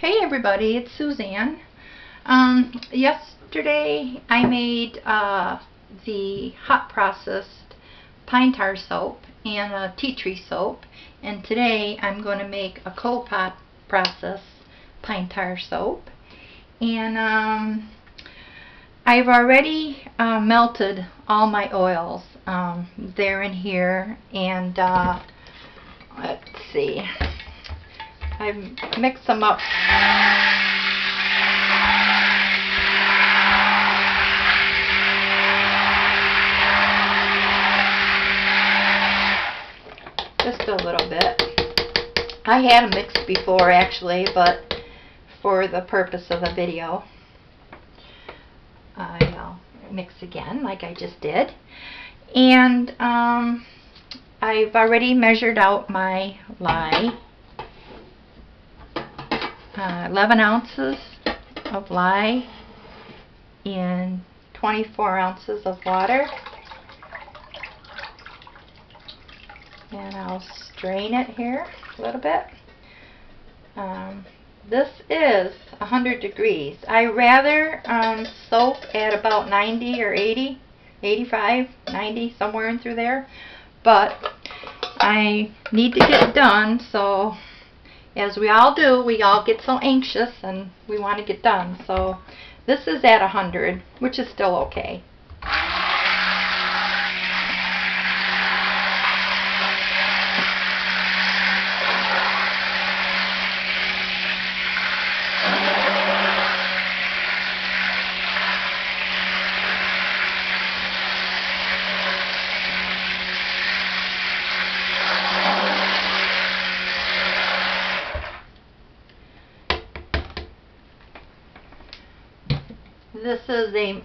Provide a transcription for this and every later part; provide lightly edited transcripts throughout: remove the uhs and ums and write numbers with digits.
Hey everybody, it's Suzanne. Yesterday I made the hot processed pine tar soap and a tea tree soap, and today I'm going to make a cold pot processed pine tar soap. And I've already melted all my oils. They're in here, and let's see. I've mixed them up. Just a little bit. I had them mixed before actually, but for the purpose of the video, I'll mix again like I just did. And I've already measured out my lye. 11 ounces of lye in 24 ounces of water, and I'll strain it here a little bit. This is 100 degrees. I rather soap at about 90 or 80, 85, 90, somewhere in through there, but I need to get it done, so as we all do, we all get so anxious and we want to get done. So this is at 100, which is still okay. This is a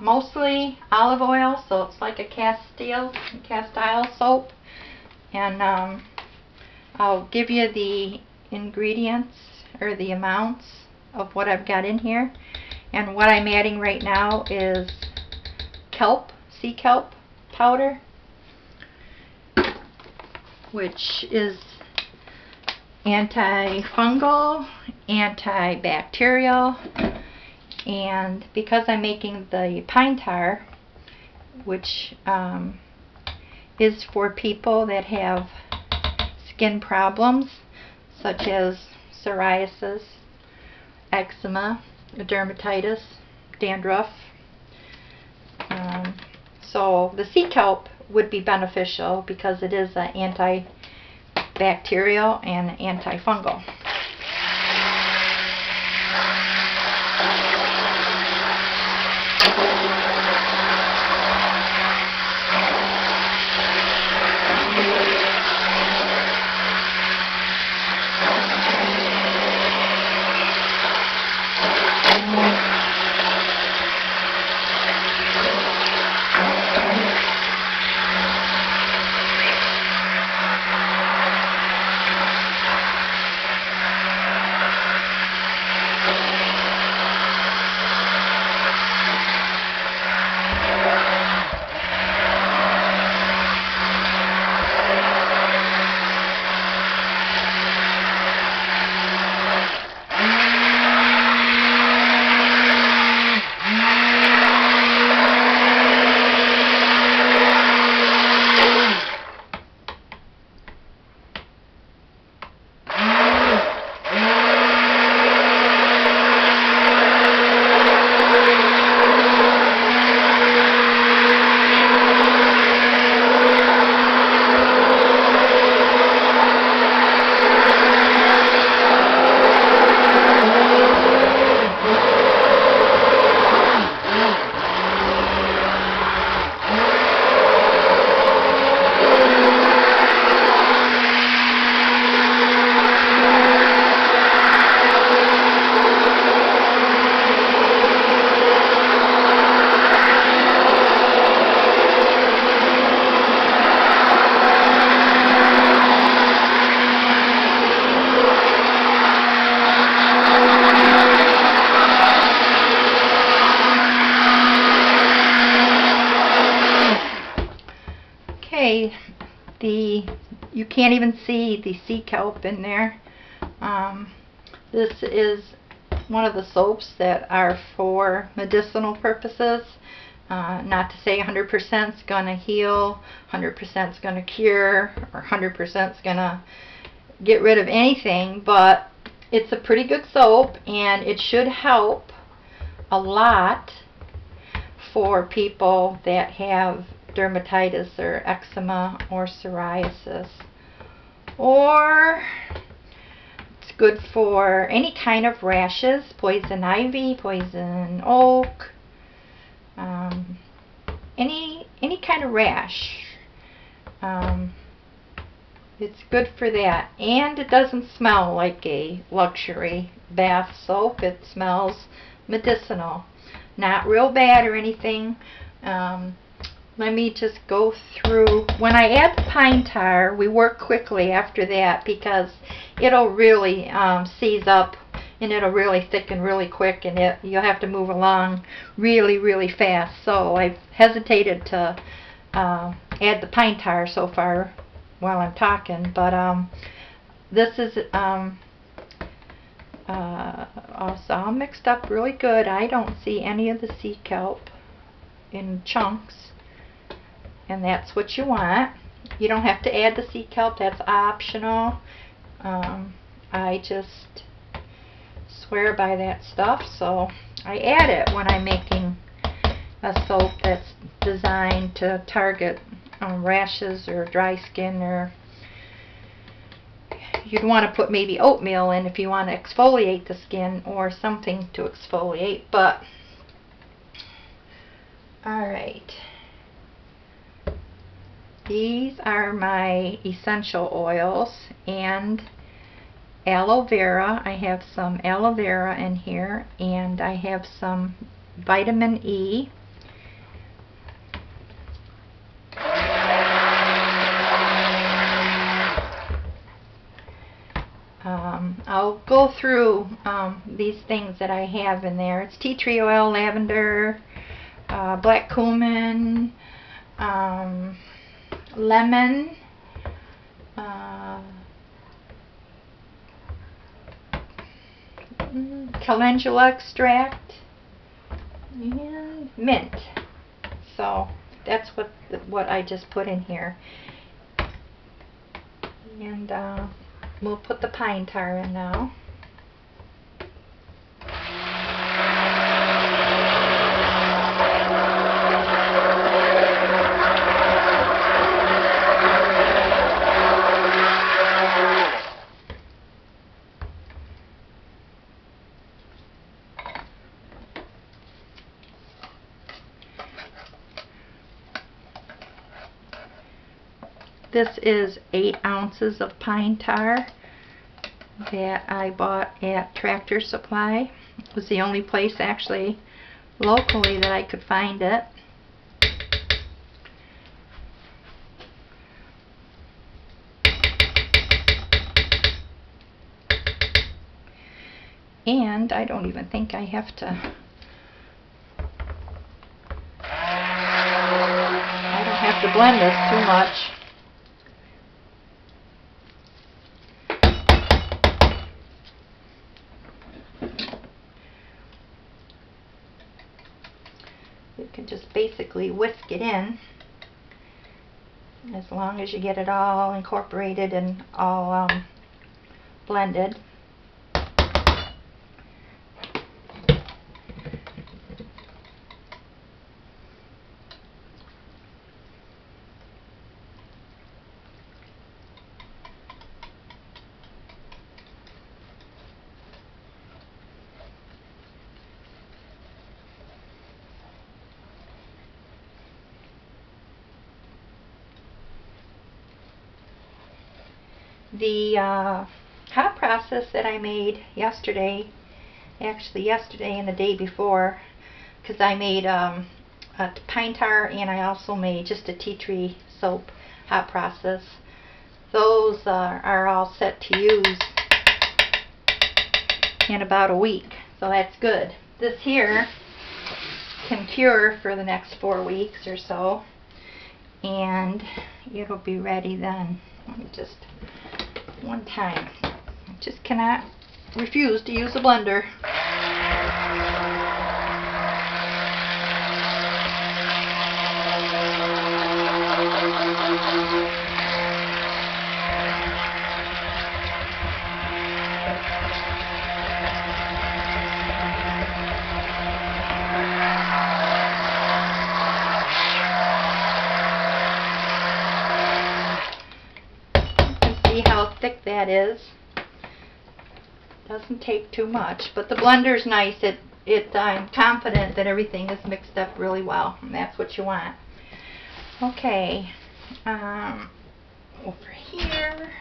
mostly olive oil, so it's like a cast iron soap. And I'll give you the ingredients or the amounts of what I've got in here. And what I'm adding right now is sea kelp powder, which is antifungal, antibacterial. And because I'm making the pine tar, which is for people that have skin problems such as psoriasis, eczema, dermatitis, dandruff, so the sea kelp would be beneficial because it is an antibacterial and antifungal. Okay, you can't even see the sea kelp in there. This is one of the soaps that are for medicinal purposes. Not to say 100% is going to heal, 100% is going to cure, or 100% is going to get rid of anything, but it's a pretty good soap, and it should help a lot for people that have dermatitis or eczema or psoriasis. Or it's good for any kind of rashes, poison ivy, poison oak, any kind of rash. It's good for that, and it doesn't smell like a luxury bath soap. It smells medicinal, not real bad or anything. Let me just go through. When I add the pine tar, we work quickly after that because it'll really seize up, and it'll really thicken really quick, and you'll have to move along really fast. So I've hesitated to add the pine tar so far while I'm talking, but this is also all mixed up really good. I don't see any of the sea kelp in chunks, and that's what you want. You don't have to add the sea kelp, that's optional. I just swear by that stuff, so I add it when I'm making a soap that's designed to target rashes or dry skin, or you'd want to put maybe oatmeal in if you want to exfoliate the skin or something to exfoliate. But alright, these are my essential oils and aloe vera. I have some aloe vera in here, and I have some vitamin E. I'll go through these things that I have in there. It's tea tree oil, lavender, black cumin, lemon, calendula extract, and mint. So that's what I just put in here. And we'll put the pine tar in now. This is 8 ounces of pine tar that I bought at Tractor Supply. It was the only place actually locally that I could find it. And I don't even think I have to blend this too much. You can just basically whisk it in, as long as you get it all incorporated and all blended. The hot process that I made yesterday, actually yesterday and the day before, because I made a pine tar, and I also made just a tea tree soap hot process. Those are all set to use in about a week, so that's good. This here can cure for the next 4 weeks or so, and it'll be ready then. Let me just one time. I just cannot refuse to use a blender. See how thick that is. Doesn't take too much, but the blender's nice. I'm confident that everything is mixed up really well, and that's what you want. Okay, over here.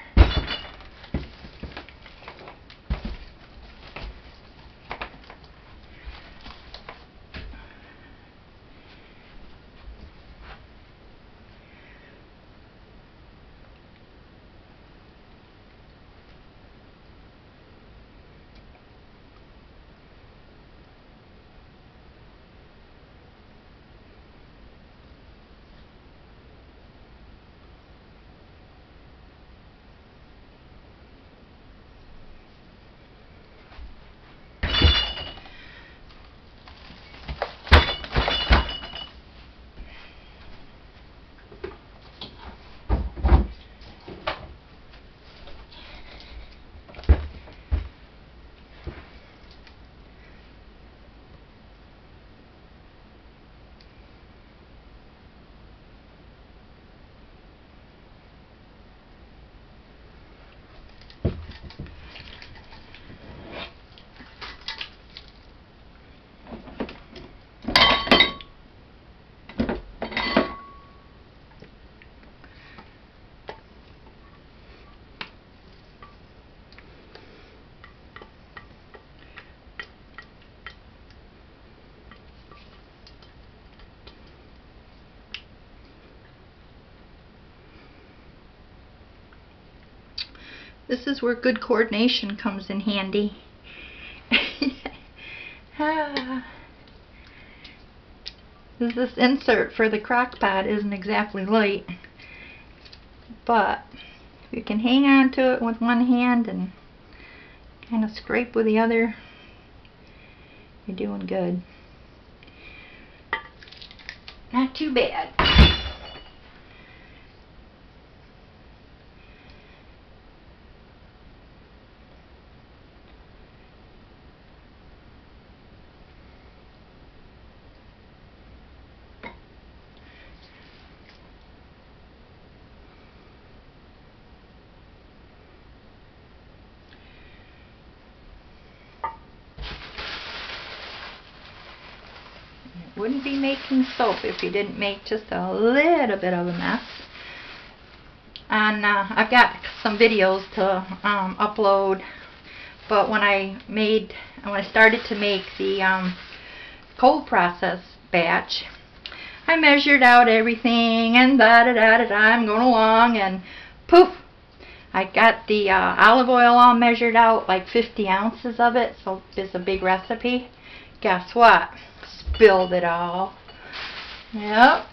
This is where good coordination comes in handy. This insert for the crock pot isn't exactly light, but if you can hang on to it with one hand and kind of scrape with the other, you're doing good. Not too bad. Wouldn't be making soap if you didn't make just a little bit of a mess. And I've got some videos to upload, but when I started to make the cold process batch, I measured out everything and I'm going along, and poof, I got the olive oil all measured out, like 50 ounces of it, so it's a big recipe. Guess what? Spilled it all. Yep.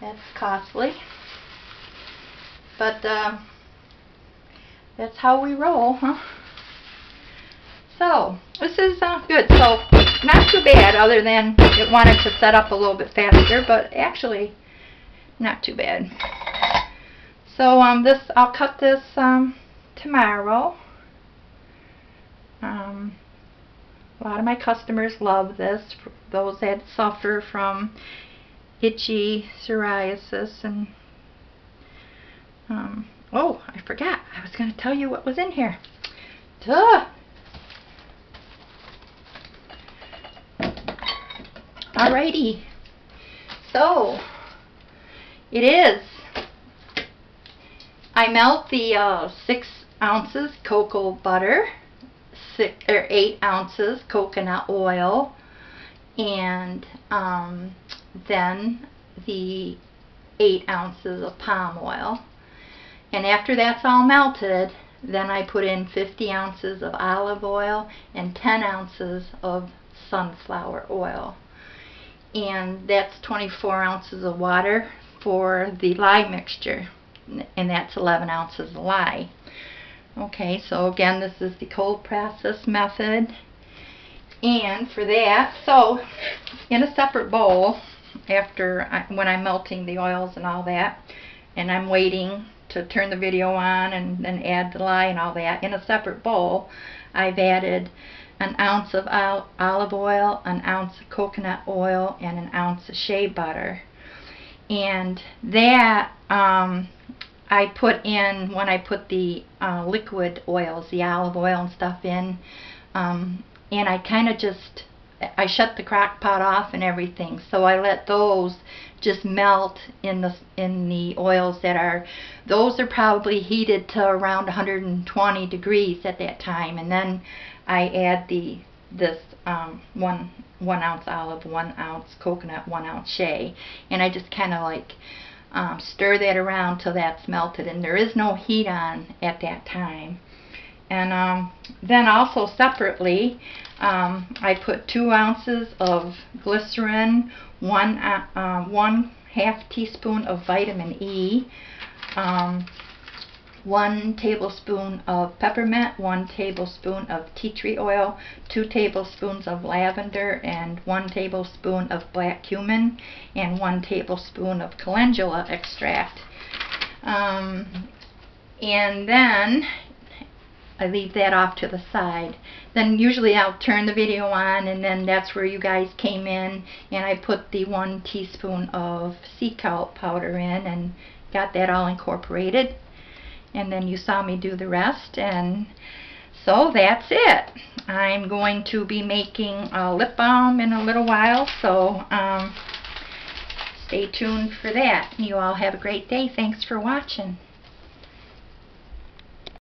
That's costly. But that's how we roll, huh? So, this is good. So, not too bad, other than it wanted to set up a little bit faster, but actually not too bad. So, I'll cut this tomorrow. A lot of my customers love this, those that suffer from itchy psoriasis. And oh, I forgot, I was going to tell you what was in here. Duh! Alrighty, so it is, I melt the 6 ounces cocoa butter, 8 ounces coconut oil, and then the 8 ounces of palm oil. And after that's all melted, then I put in 50 ounces of olive oil and 10 ounces of sunflower oil. And that's 24 ounces of water for the lye mixture, and that's 11 ounces of lye. Okay, so again, this is the cold process method. And for that, so in a separate bowl, when I'm melting the oils and all that, and I'm waiting to turn the video on and then add the lye and all that, in a separate bowl, I've added an ounce of olive oil, an ounce of coconut oil, and an ounce of shea butter. And that I put in when I put the liquid oils, the olive oil and stuff in, and I kind of I shut the crock pot off and everything, so I let those just melt in the oils those are probably heated to around 120 degrees at that time, and then I add this 1 ounce olive, 1 ounce coconut, 1 ounce shea, and I just kind of like stir that around till that's melted, and there is no heat on at that time. And then also separately, I put 2 ounces of glycerin, 1/2 teaspoon of vitamin E, 1 tablespoon of peppermint, 1 tablespoon of tea tree oil, 2 tablespoons of lavender, and 1 tablespoon of black cumin, and 1 tablespoon of calendula extract. And then I leave that off to the side. Then usually I'll turn the video on, and then that's where you guys came in, and I put the 1 teaspoon of sea kelp powder in and got that all incorporated. And then you saw me do the rest, and so that's it. I'm going to be making a lip balm in a little while, so stay tuned for that. You all have a great day. Thanks for watching.